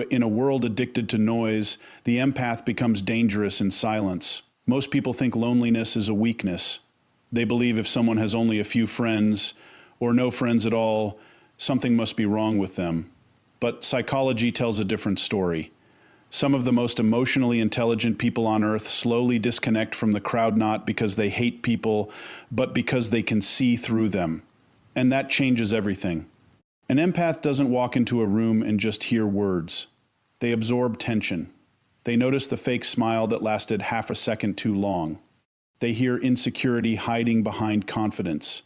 In a world addicted to noise, the empath becomes dangerous in silence. Most people think loneliness is a weakness. They believe if someone has only a few friends, or no friends at all, something must be wrong with them. But psychology tells a different story. Some of the most emotionally intelligent people on Earth slowly disconnect from the crowd, not because they hate people, but because they can see through them. And that changes everything. An empath doesn't walk into a room and just hear words. They absorb tension. They notice the fake smile that lasted half a second too long. They hear insecurity hiding behind confidence.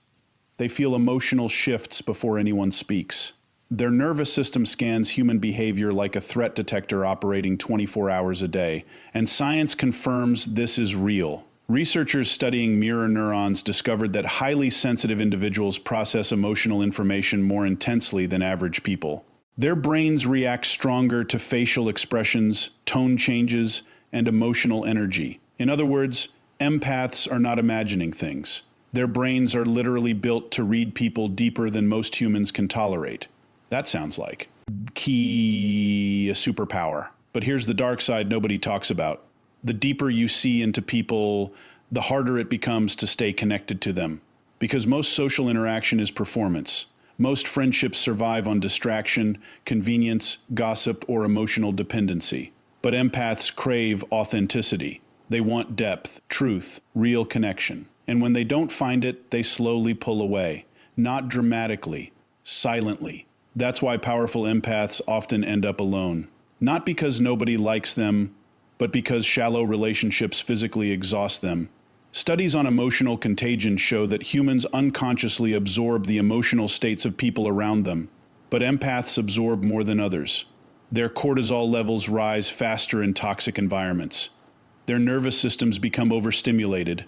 They feel emotional shifts before anyone speaks. Their nervous system scans human behavior like a threat detector operating 24 hours a day, and science confirms this is real. Researchers studying mirror neurons discovered that highly sensitive individuals process emotional information more intensely than average people. Their brains react stronger to facial expressions, tone changes, and emotional energy. In other words, empaths are not imagining things. Their brains are literally built to read people deeper than most humans can tolerate. That sounds like a superpower. But here's the dark side nobody talks about. The deeper you see into people, the harder it becomes to stay connected to them. Because most social interaction is performance. Most friendships survive on distraction, convenience, gossip, or emotional dependency. But empaths crave authenticity. They want depth, truth, real connection. And when they don't find it, they slowly pull away. Not dramatically, silently. That's why powerful empaths often end up alone. Not because nobody likes them, but because shallow relationships physically exhaust them. Studies on emotional contagion show that humans unconsciously absorb the emotional states of people around them, but empaths absorb more than others. Their cortisol levels rise faster in toxic environments. Their nervous systems become overstimulated.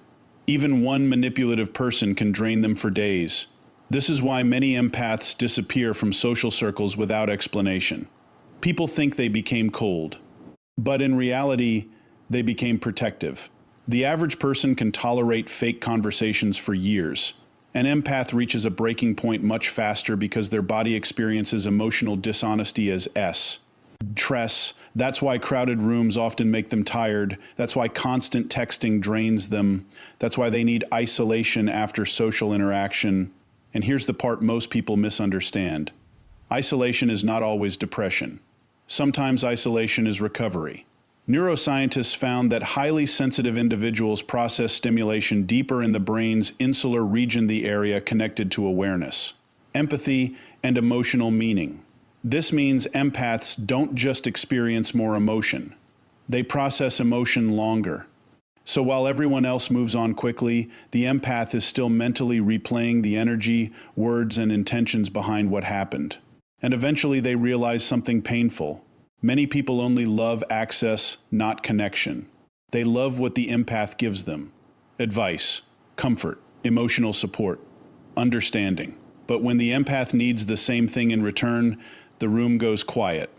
Even one manipulative person can drain them for days. This is why many empaths disappear from social circles without explanation. People think they became cold, but in reality, they became protective. The average person can tolerate fake conversations for years. An empath reaches a breaking point much faster because their body experiences emotional dishonesty as stress. That's why crowded rooms often make them tired. That's why constant texting drains them. That's why they need isolation after social interaction. And here's the part most people misunderstand. Isolation is not always depression. Sometimes isolation is recovery. Neuroscientists found that highly sensitive individuals process stimulation deeper in the brain's insular region, the area connected to awareness, empathy, and emotional meaning. This means empaths don't just experience more emotion. They process emotion longer. So while everyone else moves on quickly, the empath is still mentally replaying the energy, words, and intentions behind what happened. And eventually they realize something painful. Many people only love access, not connection. They love what the empath gives them: advice, comfort, emotional support, understanding. But when the empath needs the same thing in return, the room goes quiet.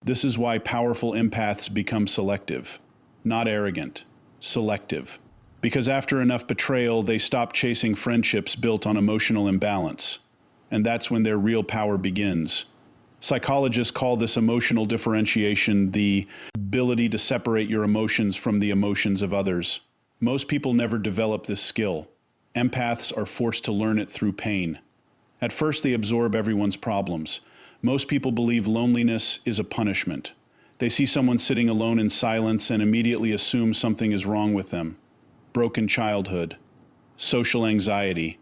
This is why powerful empaths become selective, not arrogant. Selective. Because after enough betrayal, they stop chasing friendships built on emotional imbalance. And that's when their real power begins. Psychologists call this emotional differentiation, the ability to separate your emotions from the emotions of others. Most people never develop this skill. Empaths are forced to learn it through pain. At first, they absorb everyone's problems. Most people believe loneliness is a punishment. They see someone sitting alone in silence and immediately assume something is wrong with them. Broken childhood, social anxiety,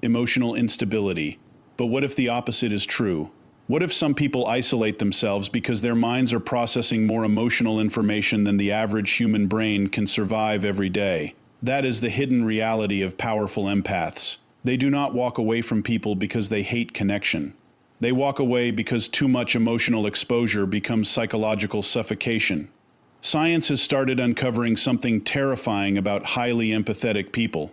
emotional instability. But what if the opposite is true? What if some people isolate themselves because their minds are processing more emotional information than the average human brain can survive every day? That is the hidden reality of powerful empaths. They do not walk away from people because they hate connection. They walk away because too much emotional exposure becomes psychological suffocation. Science has started uncovering something terrifying about highly empathetic people.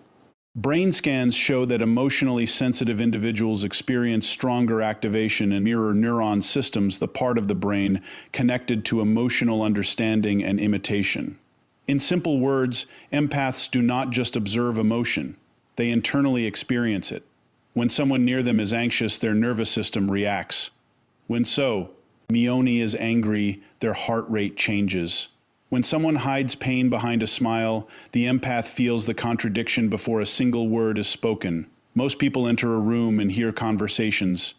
Brain scans show that emotionally sensitive individuals experience stronger activation in mirror neuron systems, the part of the brain connected to emotional understanding and imitation. In simple words, empaths do not just observe emotion, they internally experience it. When someone near them is anxious, their nervous system reacts. Mione is angry, their heart rate changes. When someone hides pain behind a smile, the empath feels the contradiction before a single word is spoken. Most people enter a room and hear conversations.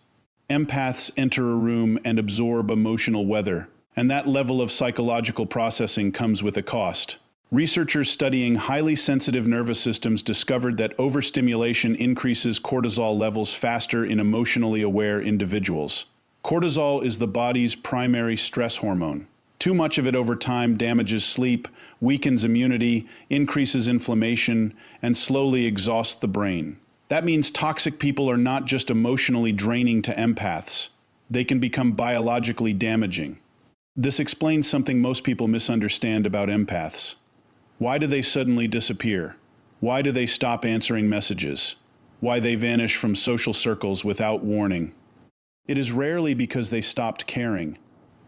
Empaths enter a room and absorb emotional weather, and that level of psychological processing comes with a cost. Researchers studying highly sensitive nervous systems discovered that overstimulation increases cortisol levels faster in emotionally aware individuals. Cortisol is the body's primary stress hormone. Too much of it over time damages sleep, weakens immunity, increases inflammation, and slowly exhausts the brain. That means toxic people are not just emotionally draining to empaths. They can become biologically damaging. This explains something most people misunderstand about empaths. Why do they suddenly disappear? Why do they stop answering messages? Why they vanish from social circles without warning? It is rarely because they stopped caring.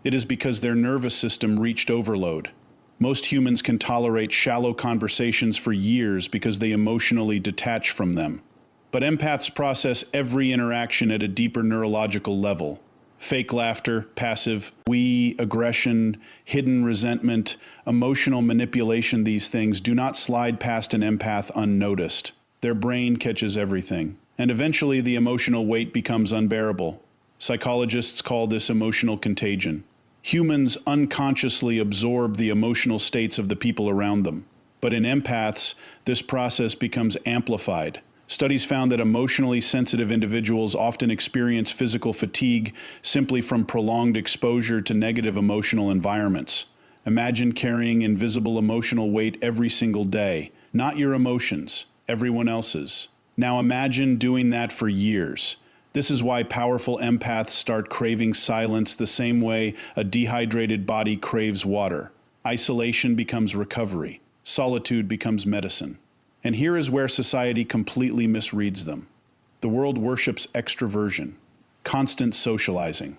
It is because their nervous system reached overload. Most humans can tolerate shallow conversations for years because they emotionally detach from them. But empaths process every interaction at a deeper neurological level. Fake laughter, passive, aggression, hidden resentment, emotional manipulation, these things do not slide past an empath unnoticed. Their brain catches everything. And eventually the emotional weight becomes unbearable. Psychologists call this emotional contagion. Humans unconsciously absorb the emotional states of the people around them. But in empaths, this process becomes amplified. Studies found that emotionally sensitive individuals often experience physical fatigue simply from prolonged exposure to negative emotional environments. Imagine carrying invisible emotional weight every single day, not your emotions, everyone else's. Now imagine doing that for years. This is why powerful empaths start craving silence the same way a dehydrated body craves water. Isolation becomes recovery. Solitude becomes medicine. And here is where society completely misreads them. The world worships extroversion, constant socializing,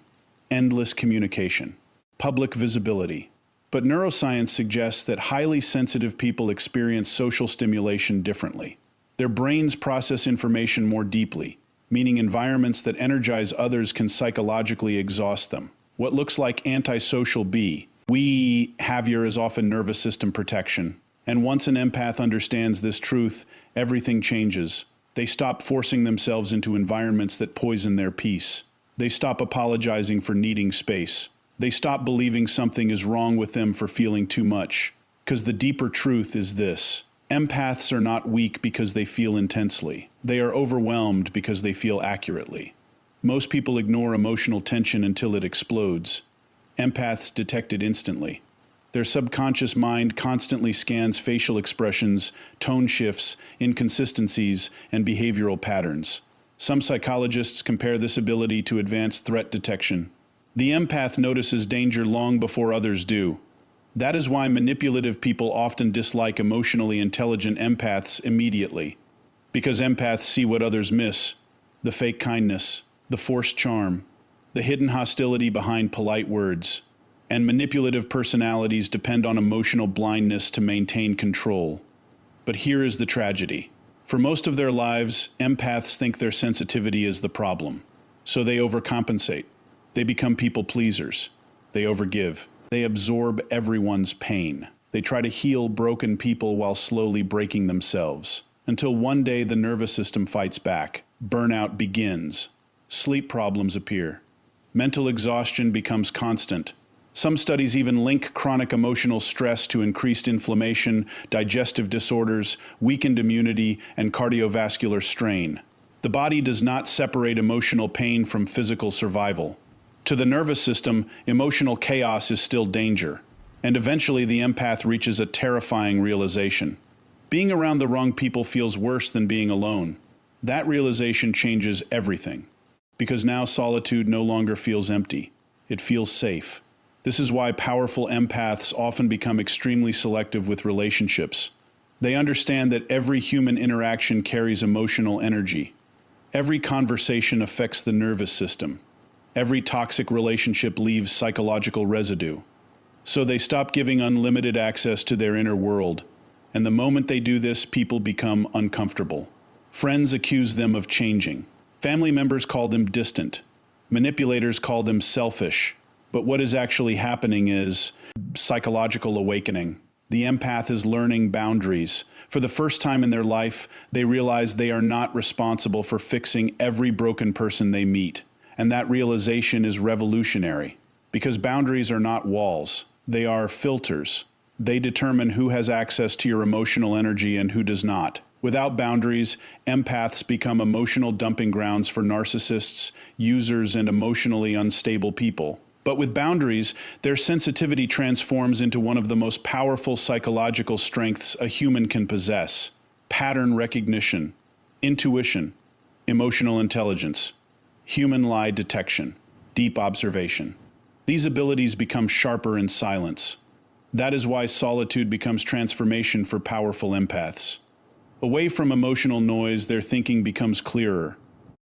endless communication, public visibility. But neuroscience suggests that highly sensitive people experience social stimulation differently. Their brains process information more deeply, meaning environments that energize others can psychologically exhaust them. What looks like antisocial behavior is often nervous system protection. And once an empath understands this truth, everything changes. They stop forcing themselves into environments that poison their peace. They stop apologizing for needing space. They stop believing something is wrong with them for feeling too much. Because the deeper truth is this: empaths are not weak because they feel intensely. They are overwhelmed because they feel accurately. Most people ignore emotional tension until it explodes. Empaths detect it instantly. Their subconscious mind constantly scans facial expressions, tone shifts, inconsistencies, and behavioral patterns. Some psychologists compare this ability to advanced threat detection. The empath notices danger long before others do. That is why manipulative people often dislike emotionally intelligent empaths immediately. Because empaths see what others miss: the fake kindness, the forced charm, the hidden hostility behind polite words. And manipulative personalities depend on emotional blindness to maintain control. But here is the tragedy. For most of their lives, empaths think their sensitivity is the problem. So they overcompensate. They become people pleasers. They overgive. They absorb everyone's pain. They try to heal broken people while slowly breaking themselves. Until one day the nervous system fights back. Burnout begins. Sleep problems appear. Mental exhaustion becomes constant. Some studies even link chronic emotional stress to increased inflammation, digestive disorders, weakened immunity, and cardiovascular strain. The body does not separate emotional pain from physical survival. To the nervous system, emotional chaos is still danger. And eventually the empath reaches a terrifying realization. Being around the wrong people feels worse than being alone. That realization changes everything. Because now solitude no longer feels empty. It feels safe. This is why powerful empaths often become extremely selective with relationships. They understand that every human interaction carries emotional energy. Every conversation affects the nervous system. Every toxic relationship leaves psychological residue. So they stop giving unlimited access to their inner world. And the moment they do this, people become uncomfortable. Friends accuse them of changing. Family members call them distant. Manipulators call them selfish. But what is actually happening is psychological awakening. The empath is learning boundaries. For the first time in their life, they realize they are not responsible for fixing every broken person they meet. And that realization is revolutionary. Because boundaries are not walls, they are filters. They determine who has access to your emotional energy and who does not. Without boundaries, empaths become emotional dumping grounds for narcissists, users, and emotionally unstable people. But with boundaries, their sensitivity transforms into one of the most powerful psychological strengths a human can possess: pattern recognition, intuition, emotional intelligence, human lie detection, deep observation. These abilities become sharper in silence. That is why solitude becomes transformation for powerful empaths. Away from emotional noise, their thinking becomes clearer.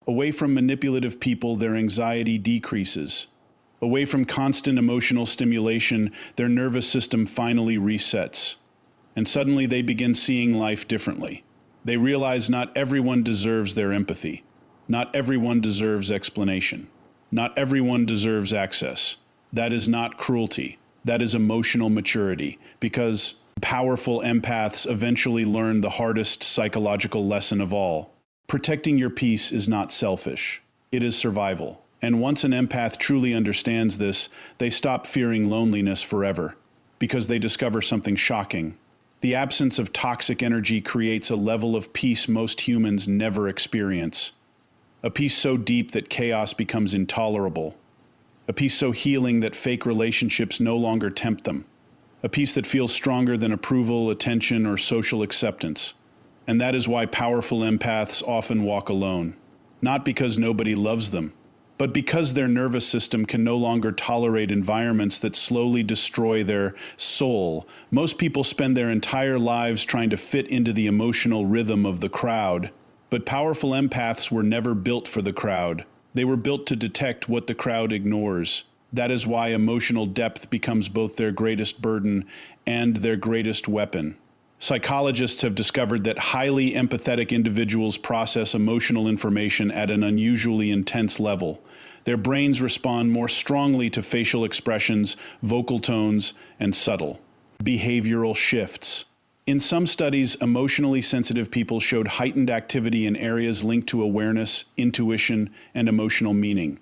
Away from manipulative people, their anxiety decreases. Away from constant emotional stimulation, their nervous system finally resets. And suddenly they begin seeing life differently. They realize not everyone deserves their empathy. Not everyone deserves explanation. Not everyone deserves access. That is not cruelty. That is emotional maturity. Because powerful empaths eventually learn the hardest psychological lesson of all. Protecting your peace is not selfish. It is survival. And once an empath truly understands this, they stop fearing loneliness forever, because they discover something shocking. The absence of toxic energy creates a level of peace most humans never experience. A peace so deep that chaos becomes intolerable. A peace so healing that fake relationships no longer tempt them. A peace that feels stronger than approval, attention, or social acceptance. And that is why powerful empaths often walk alone. Not because nobody loves them, but because their nervous system can no longer tolerate environments that slowly destroy their soul. Most people spend their entire lives trying to fit into the emotional rhythm of the crowd. But powerful empaths were never built for the crowd. They were built to detect what the crowd ignores. That is why emotional depth becomes both their greatest burden and their greatest weapon. Psychologists have discovered that highly empathetic individuals process emotional information at an unusually intense level. Their brains respond more strongly to facial expressions, vocal tones, and subtle behavioral shifts. In some studies, emotionally sensitive people showed heightened activity in areas linked to awareness, intuition, and emotional meaning.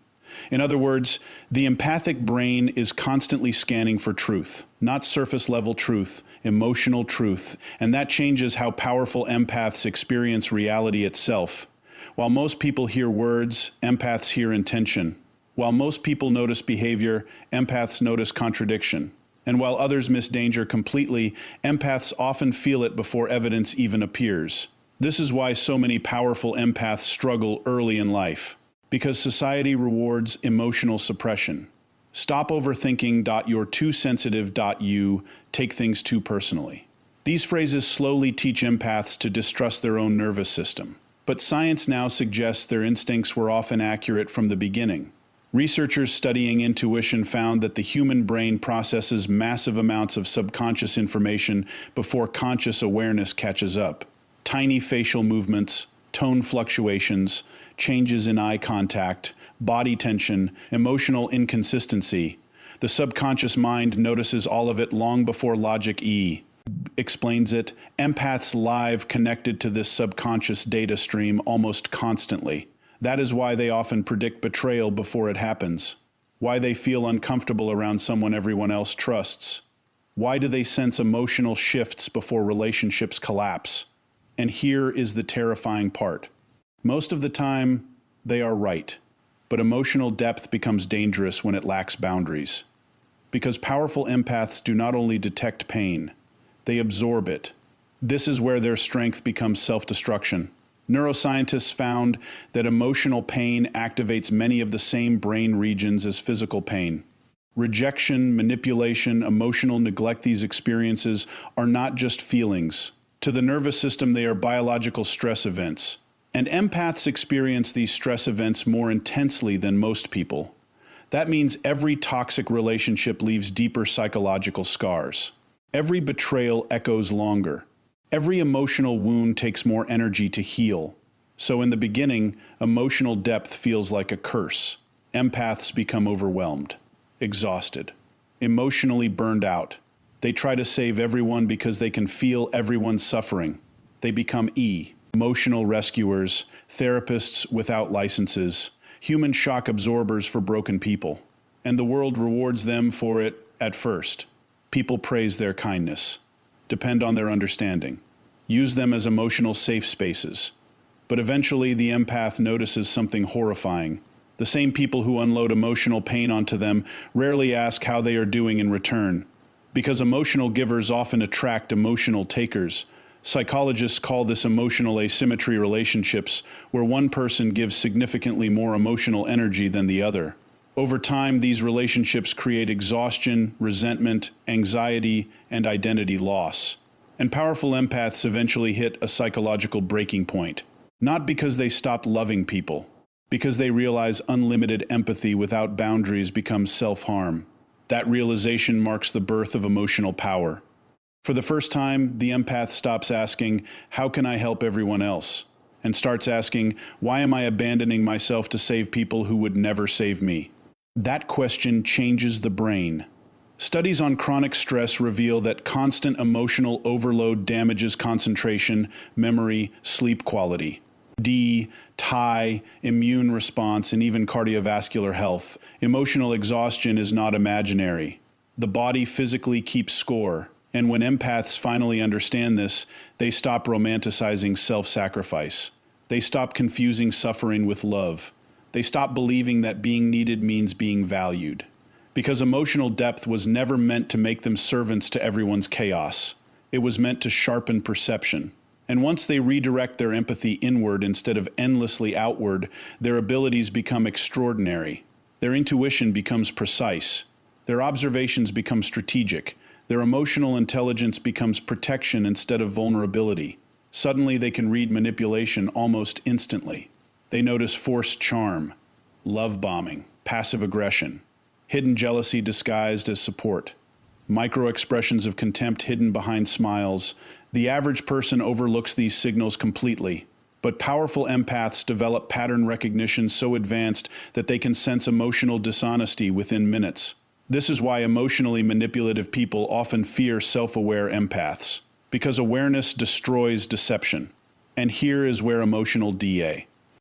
In other words, the empathic brain is constantly scanning for truth, not surface-level truth, emotional truth, and that changes how powerful empaths experience reality itself. While most people hear words, empaths hear intention. While most people notice behavior, empaths notice contradiction. And while others miss danger completely, empaths often feel it before evidence even appears. This is why so many powerful empaths struggle early in life. Because society rewards emotional suppression. Stop overthinking. You're too sensitive. You take things too personally. These phrases slowly teach empaths to distrust their own nervous system. But science now suggests their instincts were often accurate from the beginning. Researchers studying intuition found that the human brain processes massive amounts of subconscious information before conscious awareness catches up. Tiny facial movements, tone fluctuations, changes in eye contact, body tension, emotional inconsistency. The subconscious mind notices all of it long before logic explains it. Empaths live connected to this subconscious data stream almost constantly. That is why they often predict betrayal before it happens. Why they feel uncomfortable around someone everyone else trusts. Why do they sense emotional shifts before relationships collapse? And here is the terrifying part. Most of the time, they are right. But emotional depth becomes dangerous when it lacks boundaries. Because powerful empaths do not only detect pain, they absorb it. This is where their strength becomes self-destruction. Neuroscientists found that emotional pain activates many of the same brain regions as physical pain. Rejection, manipulation, emotional neglect, these experiences are not just feelings. To the nervous system, they are biological stress events. And empaths experience these stress events more intensely than most people. That means every toxic relationship leaves deeper psychological scars. Every betrayal echoes longer. Every emotional wound takes more energy to heal. So in the beginning, emotional depth feels like a curse. Empaths become overwhelmed. exhausted, emotionally burned out. They try to save everyone because they can feel everyone's suffering. They become emotional rescuers, therapists without licenses, human shock absorbers for broken people. And the world rewards them for it at first. People praise their kindness, depend on their understanding, use them as emotional safe spaces. But eventually the empath notices something horrifying. The same people who unload emotional pain onto them rarely ask how they are doing in return. Because emotional givers often attract emotional takers. Psychologists call this emotional asymmetry relationships, where one person gives significantly more emotional energy than the other. Over time, these relationships create exhaustion, resentment, anxiety, and identity loss. And powerful empaths eventually hit a psychological breaking point. Not because they stopped loving people, because they realize unlimited empathy without boundaries becomes self-harm. That realization marks the birth of emotional power. For the first time, the empath stops asking, "How can I help everyone else?" and starts asking, "Why am I abandoning myself to save people who would never save me?" That question changes the brain. Studies on chronic stress reveal that constant emotional overload damages concentration, memory, sleep quality. Immune response, and even cardiovascular health. Emotional exhaustion is not imaginary. The body physically keeps score, and when empaths finally understand this, they stop romanticizing self-sacrifice. They stop confusing suffering with love. They stop believing that being needed means being valued. Because emotional depth was never meant to make them servants to everyone's chaos. It was meant to sharpen perception. And once they redirect their empathy inward instead of endlessly outward, their abilities become extraordinary. Their intuition becomes precise. Their observations become strategic. Their emotional intelligence becomes protection instead of vulnerability. Suddenly they can read manipulation almost instantly. They notice forced charm, love bombing, passive aggression, hidden jealousy disguised as support, micro-expressions of contempt hidden behind smiles. The average person overlooks these signals completely, but powerful empaths develop pattern recognition so advanced that they can sense emotional dishonesty within minutes. This is why emotionally manipulative people often fear self-aware empaths, because awareness destroys deception. And here is where emotional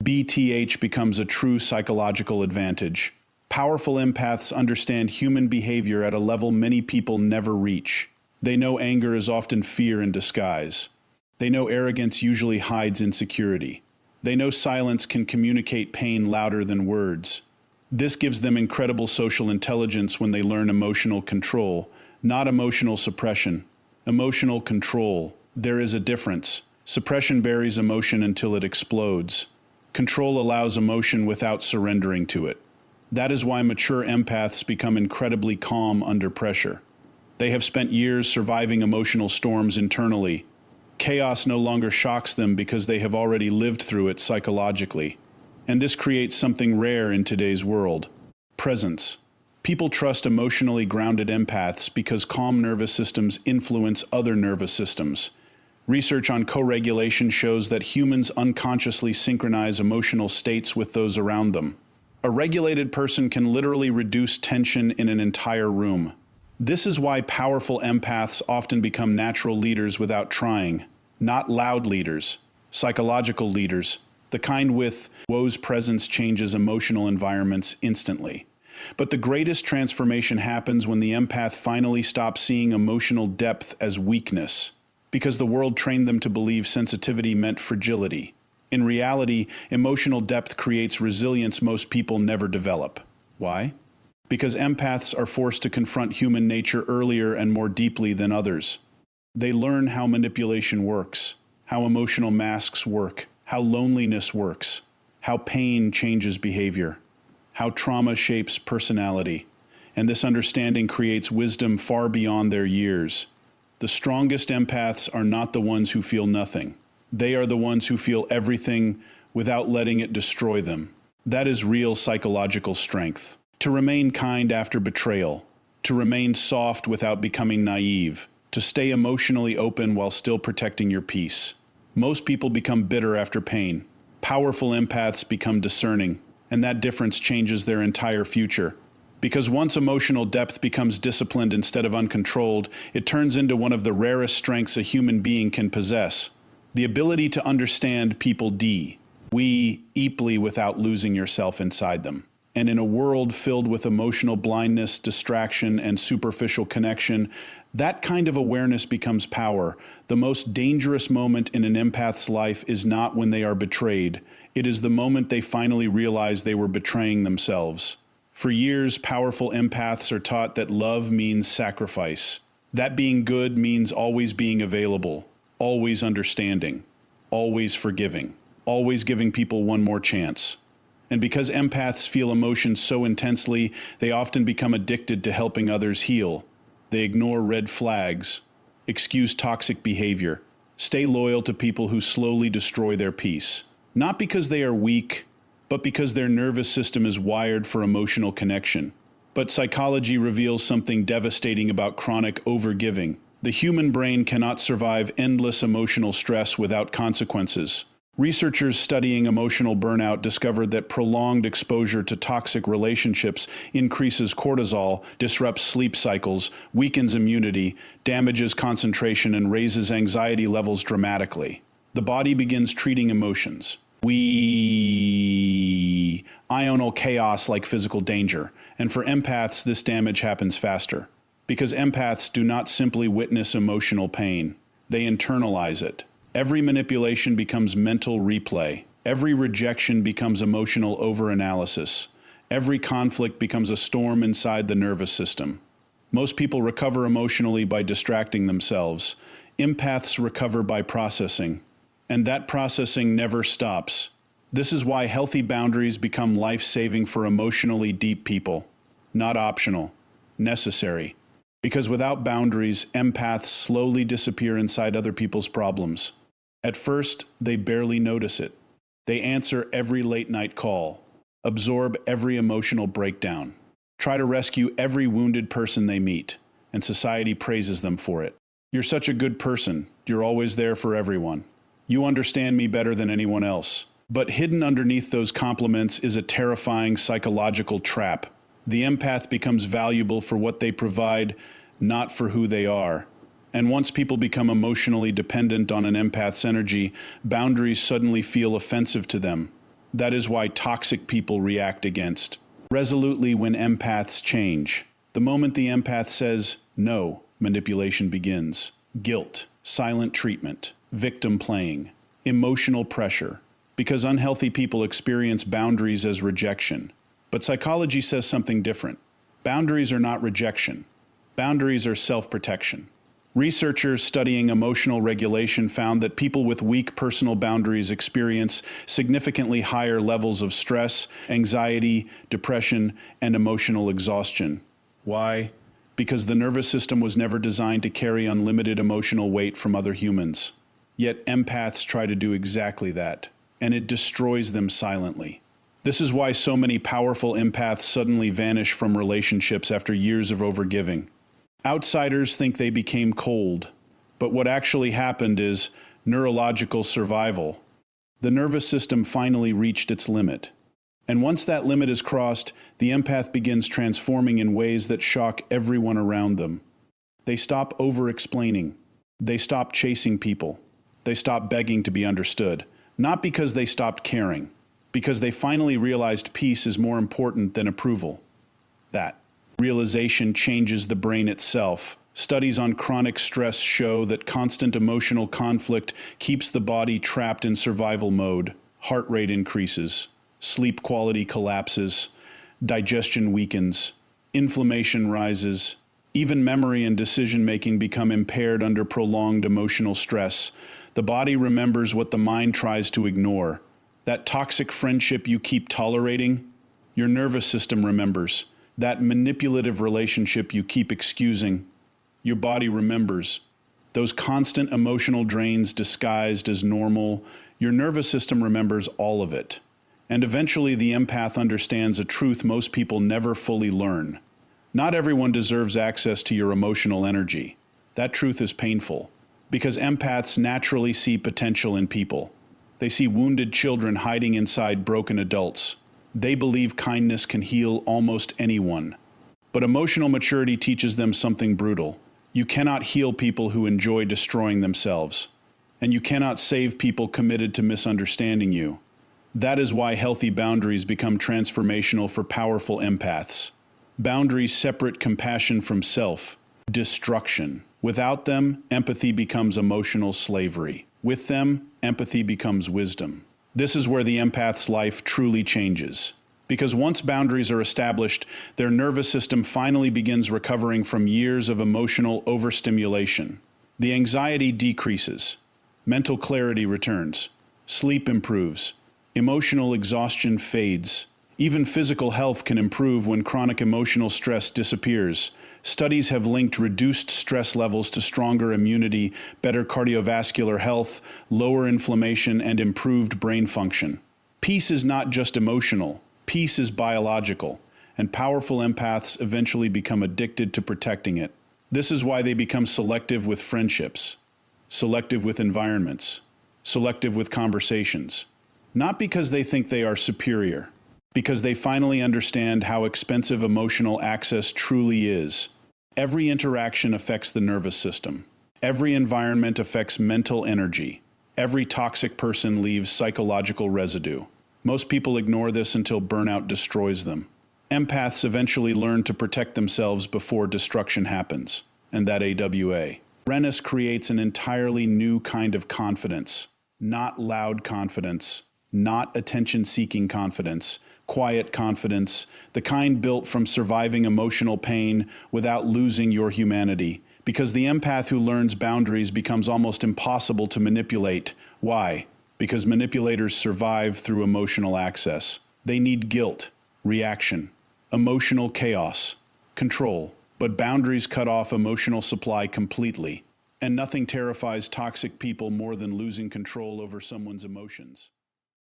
BTH becomes a true psychological advantage. Powerful empaths understand human behavior at a level many people never reach. They know anger is often fear in disguise. They know arrogance usually hides insecurity. They know silence can communicate pain louder than words. This gives them incredible social intelligence when they learn emotional control, not emotional suppression. Emotional control. There is a difference. Suppression buries emotion until it explodes. Control allows emotion without surrendering to it. That is why mature empaths become incredibly calm under pressure. They have spent years surviving emotional storms internally. Chaos no longer shocks them because they have already lived through it psychologically. And this creates something rare in today's world: presence. People trust emotionally grounded empaths because calm nervous systems influence other nervous systems. Research on co-regulation shows that humans unconsciously synchronize emotional states with those around them. A regulated person can literally reduce tension in an entire room. This is why powerful empaths often become natural leaders without trying. Not loud leaders, psychological leaders, the kind with whose presence changes emotional environments instantly. But the greatest transformation happens when the empath finally stops seeing emotional depth as weakness, because the world trained them to believe sensitivity meant fragility. In reality, emotional depth creates resilience most people never develop. Why? Because empaths are forced to confront human nature earlier and more deeply than others. They learn how manipulation works, how emotional masks work, how loneliness works, how pain changes behavior, how trauma shapes personality. And this understanding creates wisdom far beyond their years. The strongest empaths are not the ones who feel nothing. They are the ones who feel everything without letting it destroy them. That is real psychological strength. To remain kind after betrayal, to remain soft without becoming naive, to stay emotionally open while still protecting your peace. Most people become bitter after pain. Powerful empaths become discerning, and that difference changes their entire future. Because once emotional depth becomes disciplined instead of uncontrolled, it turns into one of the rarest strengths a human being can possess: the ability to understand people deeply without losing yourself inside them. And in a world filled with emotional blindness, distraction, and superficial connection, that kind of awareness becomes power. The most dangerous moment in an empath's life is not when they are betrayed. It is the moment they finally realize they were betraying themselves. For years, powerful empaths are taught that love means sacrifice, that being good means always being available, always understanding, always forgiving, always giving people one more chance. And because empaths feel emotions so intensely, they often become addicted to helping others heal. They ignore red flags, excuse toxic behavior, stay loyal to people who slowly destroy their peace. Not because they are weak, but because their nervous system is wired for emotional connection. But psychology reveals something devastating about chronic overgiving. The human brain cannot survive endless emotional stress without consequences. Researchers studying emotional burnout discovered that prolonged exposure to toxic relationships increases cortisol, disrupts sleep cycles, weakens immunity, damages concentration, and raises anxiety levels dramatically. The body begins treating emotions, ional chaos, like physical danger. And for empaths, this damage happens faster. Because empaths do not simply witness emotional pain, they internalize it. Every manipulation becomes mental replay. Every rejection becomes emotional overanalysis. Every conflict becomes a storm inside the nervous system. Most people recover emotionally by distracting themselves. Empaths recover by processing. And that processing never stops. This is why healthy boundaries become life-saving for emotionally deep people. Not optional, necessary. Because without boundaries, empaths slowly disappear inside other people's problems. At first, they barely notice it. They answer every late-night call, absorb every emotional breakdown, try to rescue every wounded person they meet, and society praises them for it. You're such a good person. You're always there for everyone. You understand me better than anyone else. But hidden underneath those compliments is a terrifying psychological trap. The empath becomes valuable for what they provide, not for who they are. And once people become emotionally dependent on an empath's energy, boundaries suddenly feel offensive to them. That is why toxic people react against resolutely when empaths change. The moment the empath says no, manipulation begins. Guilt, silent treatment, victim playing, emotional pressure. Because unhealthy people experience boundaries as rejection. But psychology says something different. Boundaries are not rejection. Boundaries are self-protection. Researchers studying emotional regulation found that people with weak personal boundaries experience significantly higher levels of stress, anxiety, depression, and emotional exhaustion. Why? Because the nervous system was never designed to carry unlimited emotional weight from other humans. Yet empaths try to do exactly that, and it destroys them silently. This is why so many powerful empaths suddenly vanish from relationships after years of overgiving. Outsiders think they became cold, but what actually happened is neurological survival. The nervous system finally reached its limit. And once that limit is crossed, the empath begins transforming in ways that shock everyone around them. They stop over-explaining. They stop chasing people. They stop begging to be understood. Not because they stopped caring, because they finally realized peace is more important than approval. That realization changes the brain itself. Studies on chronic stress show that constant emotional conflict keeps the body trapped in survival mode. Heart rate increases, sleep quality collapses, digestion weakens, inflammation rises. Even memory and decision-making become impaired under prolonged emotional stress. The body remembers what the mind tries to ignore. That toxic friendship you keep tolerating, your nervous system remembers. That manipulative relationship you keep excusing, your body remembers. Those constant emotional drains disguised as normal, your nervous system remembers all of it. And eventually the empath understands a truth most people never fully learn. Not everyone deserves access to your emotional energy. That truth is painful, because empaths naturally see potential in people. They see wounded children hiding inside broken adults. They believe kindness can heal almost anyone. But emotional maturity teaches them something brutal. You cannot heal people who enjoy destroying themselves. And you cannot save people committed to misunderstanding you. That is why healthy boundaries become transformational for powerful empaths. Boundaries separate compassion from self-destruction. Without them, empathy becomes emotional slavery. With them, empathy becomes wisdom. This is where the empath's life truly changes. Because once boundaries are established, their nervous system finally begins recovering from years of emotional overstimulation. The anxiety decreases, mental clarity returns, sleep improves, emotional exhaustion fades. Even physical health can improve when chronic emotional stress disappears. Studies have linked reduced stress levels to stronger immunity, better cardiovascular health, lower inflammation, and improved brain function. Peace is not just emotional. Peace is biological, and powerful empaths eventually become addicted to protecting it. This is why they become selective with friendships, selective with environments, selective with conversations. Not because they think they are superior, because they finally understand how expensive emotional access truly is. Every interaction affects the nervous system. Every environment affects mental energy. Every toxic person leaves psychological residue. Most people ignore this until burnout destroys them. Empaths eventually learn to protect themselves before destruction happens, and that AWA. Awareness creates an entirely new kind of confidence. Not loud confidence, not attention-seeking confidence, quiet confidence, the kind built from surviving emotional pain without losing your humanity. Because the empath who learns boundaries becomes almost impossible to manipulate. Why? Because manipulators survive through emotional access. They need guilt, reaction, emotional chaos, control. But boundaries cut off emotional supply completely. And nothing terrifies toxic people more than losing control over someone's emotions.